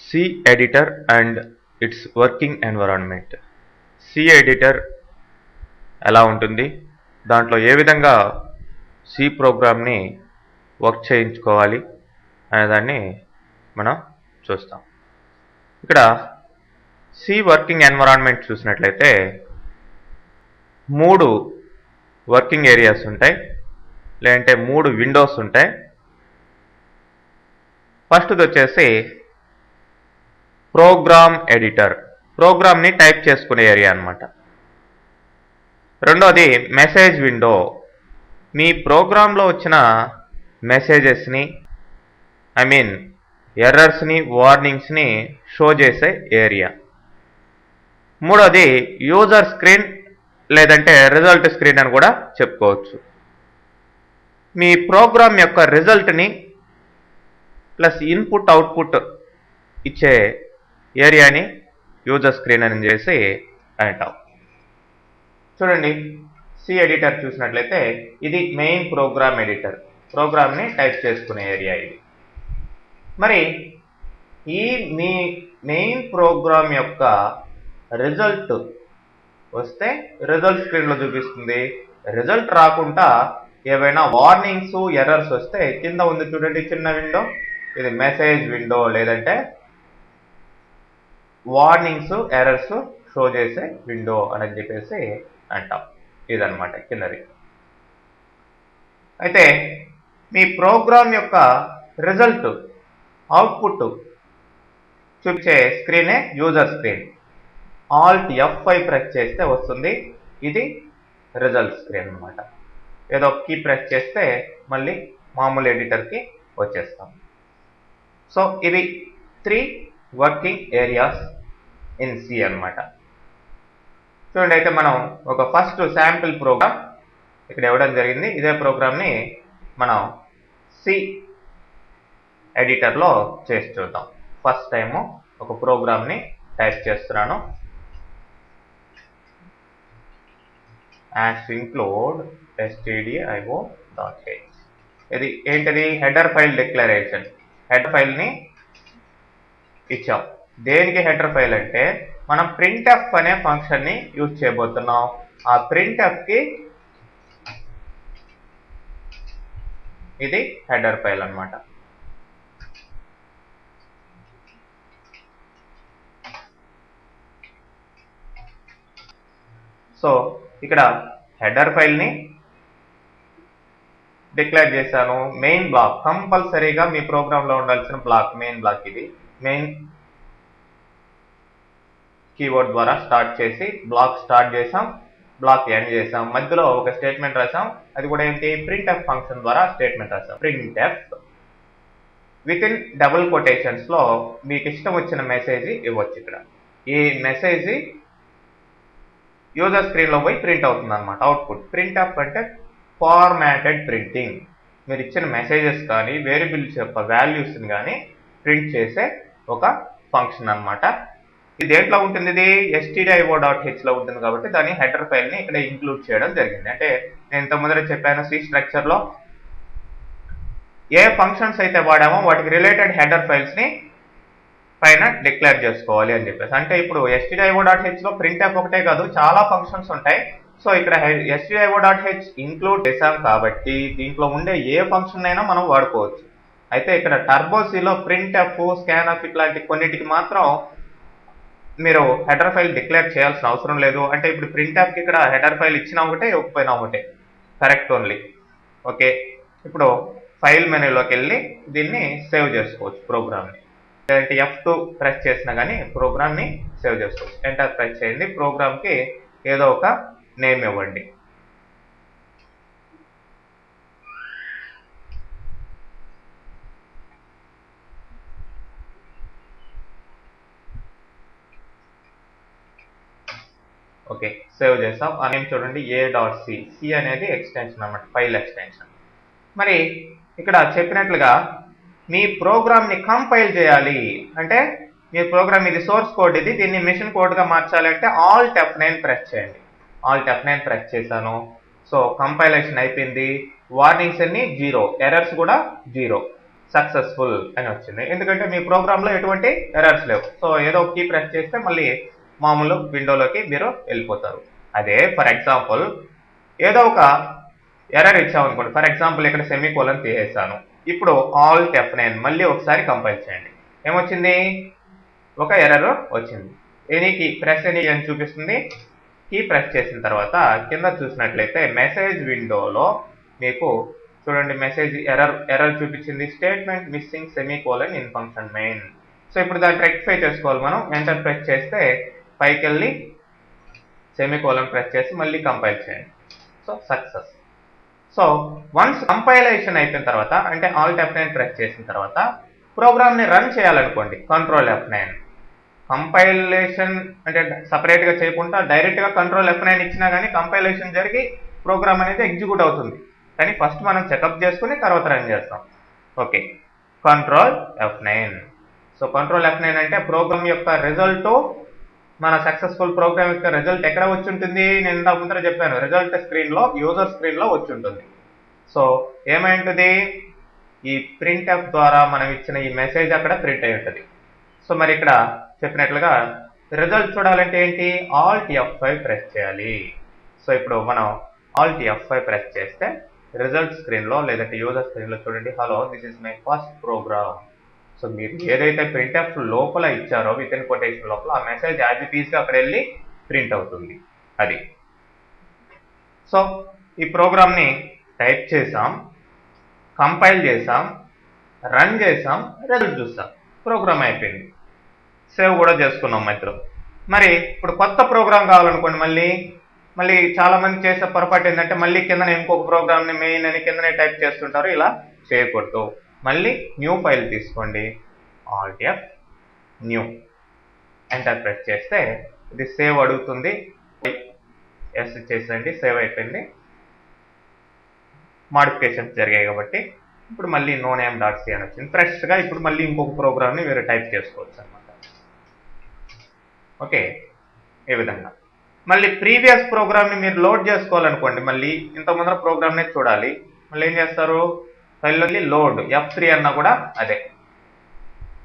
C editor and its working environment. C editor ఎలా ఉంటుంది, దాంట్లో ఏ విధంగా C ప్రోగ్రామ్ని వర్క్ చేయించుకోవాలి అనేదాన్ని మనం చూస్తాం. ఇక్కడ C వర్కింగ్ ఎన్విరాన్మెంట్ చూసినట్లయితే 3 వర్కింగ్ ఏరియాస్ ఉంటాయి, లేదంటే 3 విండోస్ ఉంటాయి. ఫస్ట్ది వచ్చేసి ప్రోగ్రామ్ ఎడిటర్, ప్రోగ్రామ్ని టైప్ చేసుకునే ఏరియా అన్నమాట. రెండోది మెసేజ్ విండో, మీ ప్రోగ్రాంలో వచ్చిన మెసేజెస్ని ఎర్రర్స్ని వార్నింగ్స్ని షో చేసే ఏరియా. మూడోది యూజర్ స్క్రీన్ లేదంటే రిజల్ట్ స్క్రీన్ అని కూడా చెప్పుకోవచ్చు. మీ ప్రోగ్రామ్ యొక్క రిజల్ట్ని ప్లస్ ఇన్పుట్ అవుట్పుట్ ఇచ్చే ఏరియాని యూజర్ స్క్రీన్ అని చేసి అంటాం. చూడండి, సి ఎడిటర్ చూసినట్లయితే ఇది మెయిన్ ప్రోగ్రామ్ ఎడిటర్, ప్రోగ్రామ్ని టైప్ చేసుకునే ఏరియా ఇది. మరి ఈ మీ మెయిన్ ప్రోగ్రామ్ యొక్క రిజల్ట్ వస్తే రిజల్ట్ స్క్రీన్లో చూపిస్తుంది. రిజల్ట్ రాకుండా ఏవైనా వార్నింగ్స్ ఎర్రర్స్ వస్తే కింద ఉంది చూడండి చిన్న విండో, ఇది మెసేజ్ విండో లేదంటే వార్నింగ్స్ ఎర్రర్స్ షో చేసే విండో అని చెప్పేసి అంటాం. ఇదన్నమాట కిందది. అయితే మీ ప్రోగ్రామ్ యొక్క రిజల్ట్ అవుట్పుట్ చూపించే స్క్రీనే user screen. Alt F5 press చేస్తే వస్తుంది, ఇది రిజల్ట్ స్క్రీన్ అన్నమాట. ఏదో కీ ప్రెస్ చేస్తే మళ్ళీ మామూలు ఎడిటర్కి వచ్చేస్తాం. సో ఇవి 3 వర్కింగ్ ఏరియాస్ ఇన్ సి అన్నమాట. చూడండి, అయితే మనం ఒక ఫస్ట్ శాంపిల్ ప్రోగ్రామ్ ఇక్కడ ఇవ్వడం జరిగింది. ఇదే ప్రోగ్రామ్ని మనం సి ఎడిటర్లో చేసి చూద్దాం. ఫస్ట్ టైము ఒక ప్రోగ్రామ్ని టైప్ చేస్తున్నాను. include stdio.h. ఇది ఏంటిది? Header file declaration. హెడర్ ఫైల్ని ఇచ్చాం. దేనికి హెడర్ ఫైల్ అంటే మనం printf అనే ఫంక్షన్ని యూజ్ చేయబోతున్నాం. ఆ printfకి ఇది హెడర్ ఫైల్ అన్నమాట. సో ఇక్కడ హెడర్ ఫైల్ని డిక్లేర్ చేశాను. మెయిన్ బ్లాక్ కంపల్సరీగా మీ ప్రోగ్రాంలో ఉండాల్సిన బ్లాక్, మెయిన్ బ్లాక్ ఇది. మెయిన్ కీవర్డ్ ద్వారా స్టార్ట్ చేసి బ్లాక్ స్టార్ట్ చేసాం, బ్లాక్ ఎండ్ చేసాం. మధ్యలో ఒక స్టేట్మెంట్ రాసాం, అది కూడా ఏంటి? printf ఫంక్షన్ ద్వారా స్టేట్మెంట్ రాసాం. printf విత్ ఇన్ డబుల్ కొటేషన్స్లో మీకు ఇష్టం వచ్చిన మెసేజ్ ఇవ్వచ్చు. ఇక్కడ ఈ మెసేజ్ యూజర్ స్క్రీన్లో పోయి ప్రింట్ అవుతుంది అనమాట అవుట్పుట్. printf అంటే ఫార్మాటెడ్ ప్రింటింగ్. మీరు ఇచ్చిన మెసేజెస్ కానీ వేరియబుల్స్ యొక్క వాల్యూస్ని కానీ ప్రింట్ చేసే ఒక ఫంక్షన్ అనమాట. ఇది దేంట్లో ఉంటుంది? ఇది stdio.h లో ఉంటుంది కాబట్టి దాని హెడర్ ఫైల్ని ఇక్కడ ఇంక్లూడ్ చేయడం జరిగింది. అంటే నేను ఇంత ముందర చెప్పాను, సి స్ట్రక్చర్లో ఏ ఫంక్షన్స్ అయితే వాడామో వాటికి రిలేటెడ్ హెడర్ ఫైల్స్ని పైన డిక్లేర్ చేసుకోవాలి అని చెప్పేసి. అంటే ఇప్పుడు stdio.h లో printf ఒకటే కాదు, చాలా ఫంక్షన్స్ ఉంటాయి. సో ఇక్కడ stdio.h ఇంక్లూడ్ చేసాం కాబట్టి దీంట్లో ఉండే ఏ ఫంక్షన్ అయినా మనం వాడుకోవచ్చు. అయితే ఇక్కడ టర్బోసీలో printf, scanf ఇట్లాంటి కొన్నిటికి మాత్రం మీరు హెడర్ ఫైల్ డిక్లేర్ చేయాల్సిన అవసరం లేదు. అంటే ఇప్పుడు printfకి ఇక్కడ హెడర్ ఫైల్ ఇచ్చినా ఒకటే, ఇవ్వకపోయినా ఒకటే, కరెక్ట్ ఓన్లీ. ఓకే, ఇప్పుడు ఫైల్ మెనూలోకి వెళ్ళి దీన్ని సేవ్ చేసుకోవచ్చు ప్రోగ్రామ్ని. లేదంటే F2 ప్రెస్ చేసినా కానీ ప్రోగ్రామ్ని సేవ్ చేసుకోవచ్చు. ఎంటర్ ప్రెస్ చేయండి, ప్రోగ్రామ్కి ఏదో ఒక నేమ్ ఇవ్వండి. ఓకే, సేవ్ చేస్తాం. ఆ నేమ్ చూడండి, a.c. సి అనేది ఎక్స్టెన్షన్ అన్నమాట, ఫైల్ ఎక్స్టెన్షన్. మరి ఇక్కడ చెప్పినట్లుగా మీ ప్రోగ్రామ్ని కంపైల్ చేయాలి అంటే, మీ ప్రోగ్రామ్ ఇది సోర్స్ కోడ్, ఇది దీన్ని మిషన్ కోడ్గా మార్చాలి అంటే ఆల్ట్ F9 ప్రెస్ చేయండి. ఆల్ట్ F9 ప్రెస్ చేశాను. సో కంపైలేషన్ అయిపోయింది. వార్నింగ్స్ అన్ని 0, ఎర్రర్స్ కూడా 0. సక్సెస్ఫుల్ అని వచ్చింది. ఎందుకంటే మీ ప్రోగ్రామ్ లో ఎటువంటి ఎర్రర్స్ లేవు. సో ఏదో ఒక కీ ప్రెస్ చేస్తే మళ్ళీ మామూలు విండోలోకి మీరు వెళ్ళిపోతారు. అదే ఫర్ ఎగ్జాంపుల్ ఏదో ఒక ఎర్రర్ ఇచ్చామనుకోండి. ఫర్ ఎగ్జాంపుల్ ఇక్కడ సెమీకోలన్ తీసేసాను. ఇప్పుడు ఆల్ట్ F9 మళ్ళీ ఒకసారి కంపైల్ చేయండి. ఏమొచ్చింది? ఒక ఎర్రర్ వచ్చింది. ఎనీ కీ ప్రెస్ ఎనీ అని చూపిస్తుంది. కీ ప్రెస్ చేసిన తర్వాత కింద చూసినట్లయితే మెసేజ్ విండోలో మీకు చూడండి మెసేజ్ ఎర్రర్ చూపించింది. Statement missing semicolon in function main. So ఇప్పుడు దాన్ని రెక్టిఫై చేసుకోవాలి. మనం ఎంటర్ ప్రెస్ చేస్తే పైకి వెళ్ళి సెమీకోలన్ ప్రెస్ చేసి మళ్ళీ కంపైల్ చేయండి. So success. So once compilation అయిపోయిన తర్వాత అంటే ఆల్ట్ F9 ప్రెస్ చేసిన తర్వాత ప్రోగ్రామ్ ని రన్ చేయాలనుకోండి. Control F9. కంపైలేషన్ అంటే సపరేట్ గా చేయకుండా డైరెక్ట్ గా కంట్రోల్ F9 ఇచ్చినా కానీ కంపైలేషన్ జరిగి ప్రోగ్రామ్ అనేది ఎగ్జిక్యూట్ అవుతుంది. కానీ ఫస్ట్ మనం చెకప్ చేసుకుని తర్వాత రన్ చేస్తాం. Okay, control F9. So control F9 అంటే ప్రోగ్రామ్ యొక్క రిజల్ట్, మన సక్సెస్ఫుల్ ప్రోగ్రామ్ యొక్క రిజల్ట్ ఎక్కడ వచ్చి ఉంటుంది? నేను ఇంతకు ముందర చెప్పాను, రిజల్ట్ స్క్రీన్ లో, యూజర్ స్క్రీన్ లో వచ్చి ఉంటుంది. సో ఏమైంటుంది? ఈ printf ద్వారా మనం ఇచ్చిన ఈ మెసేజ్ అక్కడ ప్రింట్ అయి ఉంటుంది. సో మరి ఇక్కడ చెప్పినట్లుగా రిజల్ట్ చూడాలంటే ఏంటి? ఆల్ట్ F5 ప్రెస్ చేయాలి. సో ఇప్పుడు మనం ఆల్ట్ F5 ప్రెస్ చేస్తే రిజల్ట్ స్క్రీన్ లో లేదంటే యూజర్ స్క్రీన్ లో చూడండి, hello this is my first program. So మీరు ఏదైతే printf లోపల ఇచ్చారో విత్ ఇన్ కొటేషన్ లోపల ఆ మెసేజ్ యాజ్ ఇట్ ఈస్ గా అక్కడ వెళ్ళి ప్రింట్ అవుతుంది. అది. సో ఈ ప్రోగ్రామ్ ని టైప్ చేసాం, కంపైల్ చేసాం, రన్ చేసాం, రిజల్ట్ చూసాం, ప్రోగ్రామ్ అయిపోయింది. సేవ్ కూడా చేసుకున్నాం మధ్యలో. మరి ఇప్పుడు కొత్త ప్రోగ్రామ్ కావాలనుకోండి, మళ్ళీ చాలా మంది చేసే పొరపాటు ఏంటంటే మళ్ళీ కిందనే ఇంకొక ప్రోగ్రామ్ ని మెయిన్ అని కిందనే టైప్ చేస్తుంటారు. ఇలా చేయకూడదు. మళ్ళీ న్యూ ఫైల్ తీసుకోండి, Alt F new, enter press చేస్తే ఇది సేవ్ అడుగుతుంది. ఎస్ చేసేయండి, సేవ్ అయిపోయింది. మాడిఫికేషన్స్ జరిగాయి కాబట్టి ఇప్పుడు మళ్ళీ నో నేమ్ డాట్ సి అని వచ్చింది. ఫ్రెష్గా ఇప్పుడు మళ్ళీ ఇంకొక ప్రోగ్రామ్ని మీరు టైప్ చేసుకోవచ్చు అనమాట. ఓకే, ఈ విధంగా మళ్ళీ ప్రీవియస్ ప్రోగ్రామ్ని మీరు లోడ్ చేసుకోవాలనుకోండి, మళ్ళీ ఇంత ముందర ప్రోగ్రామ్నే చూడాలి. మళ్ళీ ఏం చేస్తారు? ఫైల్లోకి లోడ్ F3 అన్నా కూడా అదే.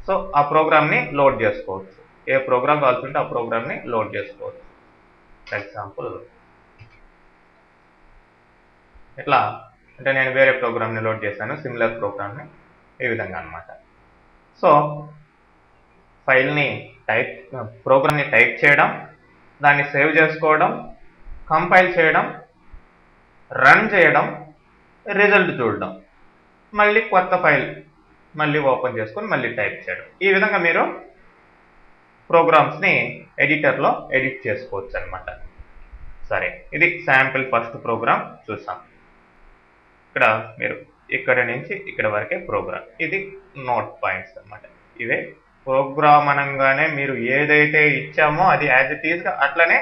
సో ఆ ప్రోగ్రామ్ని లోడ్ చేసుకోవచ్చు. ఏ ప్రోగ్రామ్ కావాల్సి ఉంటే ఆ ప్రోగ్రామ్ని లోడ్ చేసుకోవచ్చు. ఫర్ ఎగ్జాంపుల్ ఇట్లా అంటే నేను వేరే ప్రోగ్రామ్ని లోడ్ చేశాను, సిమిలర్ ప్రోగ్రామ్ని, ఈ విధంగా అనమాట. సో ప్రోగ్రామ్ని టైప్ చేయడం, దాన్ని సేవ్ చేసుకోవడం, కంపైల్ చేయడం, రన్ చేయడం, రిజల్ట్ చూడడం, మళ్ళీ కొత్త ఫైల్ మళ్ళీ ఓపెన్ చేసుకొని మళ్ళీ టైప్ చేయడం. ఈ విధంగా మీరు ప్రోగ్రామ్స్ని ఎడిటర్లో ఎడిట్ చేసుకోవచ్చు అనమాట. సరే, ఇది శాంపిల్ ఫస్ట్ ప్రోగ్రామ్ చూసాం. ఇక్కడ మీరు ఇక్కడ నుంచి ఇక్కడ వరకే ప్రోగ్రామ్. ఇది నోట్ పాయింట్స్ అనమాట. ఇవే ప్రోగ్రామ్ అనగానే మీరు ఏదైతే ఇచ్చామో అది యాజ్ ఇట్ ఈస్గా అట్లనే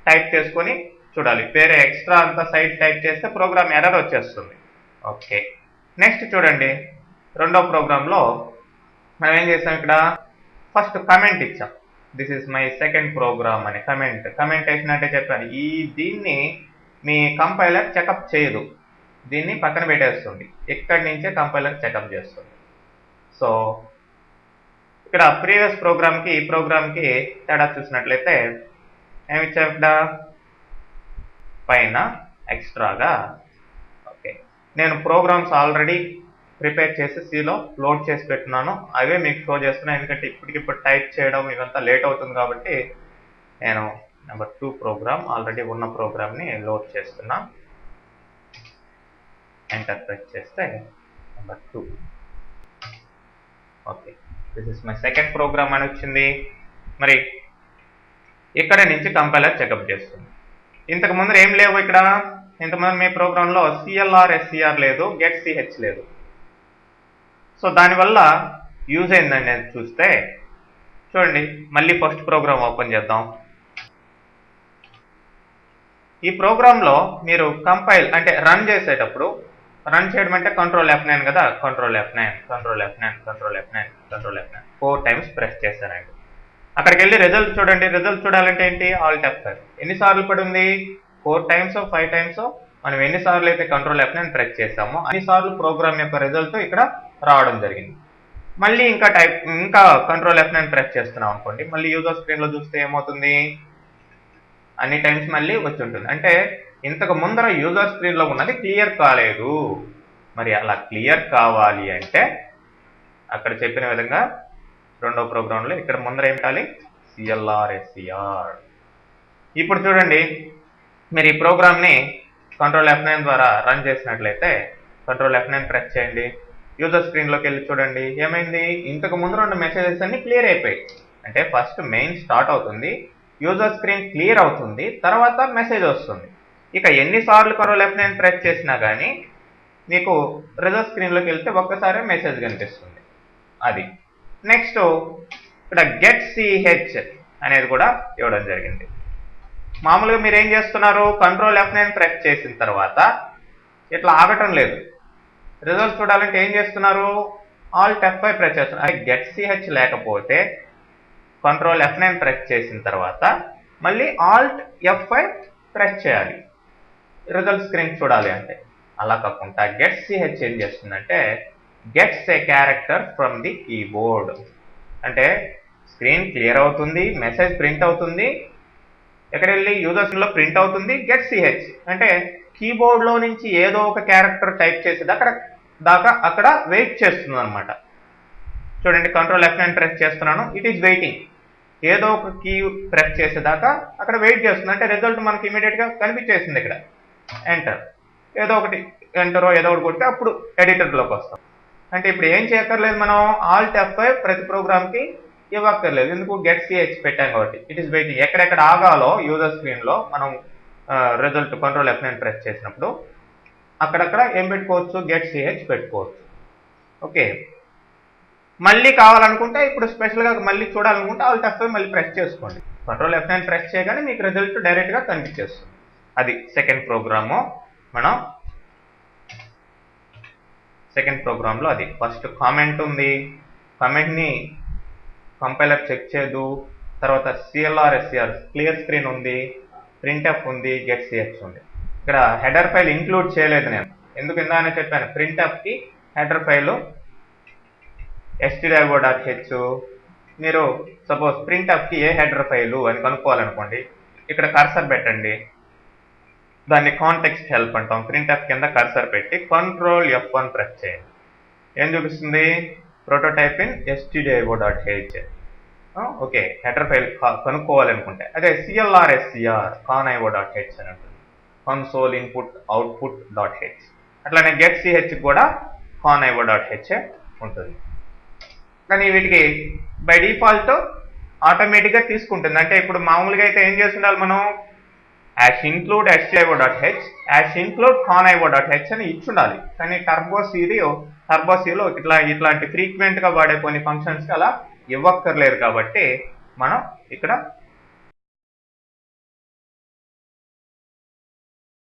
టైప్ చేసుకొని చూడాలి. వేరే ఎక్స్ట్రా అంతా సైడ్ టైప్ చేస్తే ప్రోగ్రామ్ ఎర్రర్ వచ్చేస్తుంది. ఓకే, నెక్స్ట్ చూడండి, రెండో ప్రోగ్రాంలో మనం ఏం చేసాం? ఇక్కడ ఫస్ట్ కమెంట్ ఇచ్చాం. This is my second program అని కమెంట్ వేసినట్టే చెప్పాను. దీన్ని మీ కంపైలర్ చెకప్ చేయదు, దీన్ని పక్కన పెట్టేస్తుంది. ఇక్కడి నుంచే కంపైలర్ చెకప్ చేస్తుంది. సో ఇక్కడ ప్రీవియస్ ప్రోగ్రామ్కి ఈ ప్రోగ్రామ్కి తేడా చూసినట్లయితే ఏమిచ్చాం? ఇక్కడ పైన ఎక్స్ట్రాగా ఓకే, నేను ప్రోగ్రామ్స్ ఆల్రెడీ ప్రిపేర్ చేసి సిలో లోడ్ చేసి పెట్టున్నాను, అవే మీకు షో చేస్తున్నాను. ఎందుకంటే ఇప్పటికిప్పుడు టైప్ చేయడం ఇదంతా లేట్ అవుతుంది కాబట్టి నేను నెంబర్ 2 ప్రోగ్రామ్ ఆల్రెడీ ఉన్న ప్రోగ్రామ్ని లోడ్ చేస్తున్నా. ఎంటర్ ప్రెస్ చేస్తే number 2. Okay, this is my second program అని వచ్చింది. మరి ఇక్కడ నుంచి కంపైలర్ చెకప్ చేస్తుంది. ఇంతకు ముందు ఏం లేవు ఇక్కడ. ఇంతకుముందు మీ ప్రోగ్రాంలో CLR SCR లేదు, గెట్ CH లేదు. సో దానివల్ల యూజ్ అయిందని చూస్తే చూడండి, మళ్ళీ ఫస్ట్ ప్రోగ్రామ్ ఓపెన్ చేద్దాం. ఈ ప్రోగ్రాంలో మీరు కంపైల్ అంటే రన్ చేసేటప్పుడు, రన్ చేయడం అంటే కంట్రోల్ F9 కదా, కంట్రోల్ F9 4 టైమ్స్ ప్రెస్ చేశానండి. అక్కడికి వెళ్ళి రిజల్ట్ చూడండి. రిజల్ట్ చూడాలంటే ఏంటి? Alt F5. ఎన్నిసార్లు పడింది? 4 టైమ్స్ 5 టైమ్స్ మనం ఎన్నిసార్లు అయితే కంట్రోల్ F9 ప్రెస్ చేసామో అన్నిసార్లు ప్రోగ్రామ్ యొక్క రిజల్ట్ ఇక్కడ రావడం జరిగింది. మళ్ళీ ఇంకా కంట్రోల్ F9 ప్రెస్ చేస్తున్నాం అనుకోండి, మళ్ళీ యూజర్ స్క్రీన్లో చూస్తే ఏమవుతుంది, అన్ని టైమ్స్ మళ్ళీ వచ్చి ఉంటుంది. అంటే ఇంతకు ముందర యూజర్ స్క్రీన్లో ఉన్నది క్లియర్ కాలేదు. మరి అలా క్లియర్ కావాలి అంటే అక్కడ చెప్పిన విధంగా రెండో ప్రోగ్రాంలో ఇక్కడ ముందర ఏం పెట్టాలి, CLR SCR. ఇప్పుడు చూడండి, మీరు ఈ ప్రోగ్రామ్ని కంట్రోల్ F9 ద్వారా రన్ చేసినట్లయితే కంట్రోల్ F9 ప్రెస్ చేయండి, యూజర్ స్క్రీన్లోకి వెళ్ళి చూడండి, ఏమైంది, ఇంతకు ముందు రెండు మెసేజెస్ అన్ని క్లియర్ అయిపోయాయి. అంటే ఫస్ట్ మెయిన్ స్టార్ట్ అవుతుంది, యూజర్ స్క్రీన్ క్లియర్ అవుతుంది, తర్వాత మెసేజ్ వస్తుంది. ఇక ఎన్నిసార్లు కంట్రోల్ F9 ప్రెస్ చేసినా కానీ మీకు రిజల్ట్ స్క్రీన్లోకి వెళ్తే ఒక్కసారి మెసేజ్ కనిపిస్తుంది. అది నెక్స్ట్ ఇక్కడ గెట్ CH అనేది కూడా ఇవ్వడం జరిగింది. మామూలుగా మీరు ఏం చేస్తున్నారు, కంట్రోల్ F9 ప్రెస్ చేసిన తర్వాత ఇట్లా ఆగటం లేదు, రిజల్ట్ చూడాలంటే ఏం చేస్తున్నారు, Alt F5 ప్రెస్ చేస్తున్నారు. అంటే గెట్ CH లేకపోతే కంట్రోల్ F9 ప్రెస్ చేసిన తర్వాత మళ్ళీ Alt F5 ప్రెస్ చేయాలి రిజల్ట్ స్క్రీన్ చూడాలి అంటే. అలా కాకుండా గెట్ CH ఏం చేస్తుందంటే gets A character from the keyboard. అంటే స్క్రీన్ క్లియర్ అవుతుంది, మెసేజ్ ప్రింట్ అవుతుంది, ఎక్కడ వెళ్ళి యూజర్ స్క్రీన్లో ప్రింట్ అవుతుంది, గెట్ CH అంటే కీబోర్డ్లో నుంచి ఏదో ఒక క్యారెక్టర్ టైప్ చేసేది అక్కడ వెయిట్ చేస్తుంది అనమాట. చూడండి, కంట్రోల్ F9 ప్రెస్ చేస్తున్నాను, ఇట్ ఈస్ వెయిటింగ్. ఏదో ఒక కీ ప్రెస్ చేసేదాకా అక్కడ వెయిట్ చేస్తుంది. అంటే రిజల్ట్ మనకి ఇమీడియట్గా కనిపించేసింది. ఇక్కడ ఎంటర్, ఏదో ఒకటి ఎంటరో ఏదో ఒకటి కొడితే అప్పుడు ఎడిటర్లోకి వస్తాం. అంటే ఇప్పుడు ఏం చేయక్కర్లేదు, మనం Alt F5 ప్రతి ప్రోగ్రామ్కి ఇవ్వక్కర్లేదు. ఎందుకు, గెట్ CH పెట్టాం కాబట్టి. It is waiting. ఎక్కడెక్కడ ఆగాలో యూజర్ స్క్రీన్లో మనం రిజల్ట్ కంట్రోల్ F9 ప్రెస్ చేసినప్పుడు అక్కడక్కడ ఏం పెట్టుకోవచ్చు, గెట్ CH పెట్టుకోవచ్చు. ఓకే, మళ్ళీ కావాలనుకుంటే ఇప్పుడు స్పెషల్గా మళ్ళీ చూడాలనుకుంటే Alt F5 మళ్ళీ ప్రెస్ చేసుకోండి. కంట్రోల్ F9 ప్రెస్ చేయగానే మీకు రిజల్ట్ డైరెక్ట్గా కనిపించేస్తుంది. అది సెకండ్ ప్రోగ్రాము. మనం సెకండ్ ప్రోగ్రాంలో అది ఫస్ట్ కామెంట్ ఉంది, కామెంట్ని కంపైలర్ చెక్ చేయదు, తర్వాత CLR SCR క్లియర్ స్క్రీన్ ఉంది, printf ఉంది, గెట్ CH ఉంది. ఇక్కడ హెడర్ ఫైల్ ఇంక్లూడ్ చేయలేదు నేను, ఎందుకు ఇందానే చెప్పాను, printfకి హెడర్ ఫైల్ stdio.h. మీరు సపోజ్ printfకి ఏ హెడర్ ఫైలు అని కనుక్కోవాలనుకోండి, ఇక్కడ కర్సర్ పెట్టండి, దాన్ని కాంటెక్స్ట్ హెల్ప్ అంటాం. printf కింద కర్సర్ పెట్టి కంట్రోల్ F1 ప్రెస్ చేయండి. ఏం చూపిస్తుంది, prototype in stdio.h. Okay, header file కనుక్కోవాలనుకుంటే అదే CLR SCR conio.h అని ఉంటుంది, కన్సోల్ ఇన్పుట్ అవుట్పుట్ .h. అట్లానే గెట్ CH కూడా conio.h ఉంటుంది. కానీ వీటికి బై డిఫాల్ట్ ఆటోమేటిక్గా తీసుకుంటుంది. అంటే ఇప్పుడు మామూలుగా అయితే ఏం చేస్తుండాలి మనం, include stdio.h, include conio.h అని ఇచ్చుండాలి. కానీ టర్బో సిలో ఇట్లాంటి ఫ్రీక్వెంట్గా వాడే కొన్ని ఫంక్షన్స్కి అలా ఇవ్వక్కర్లేదు. కాబట్టి మనం ఇక్కడ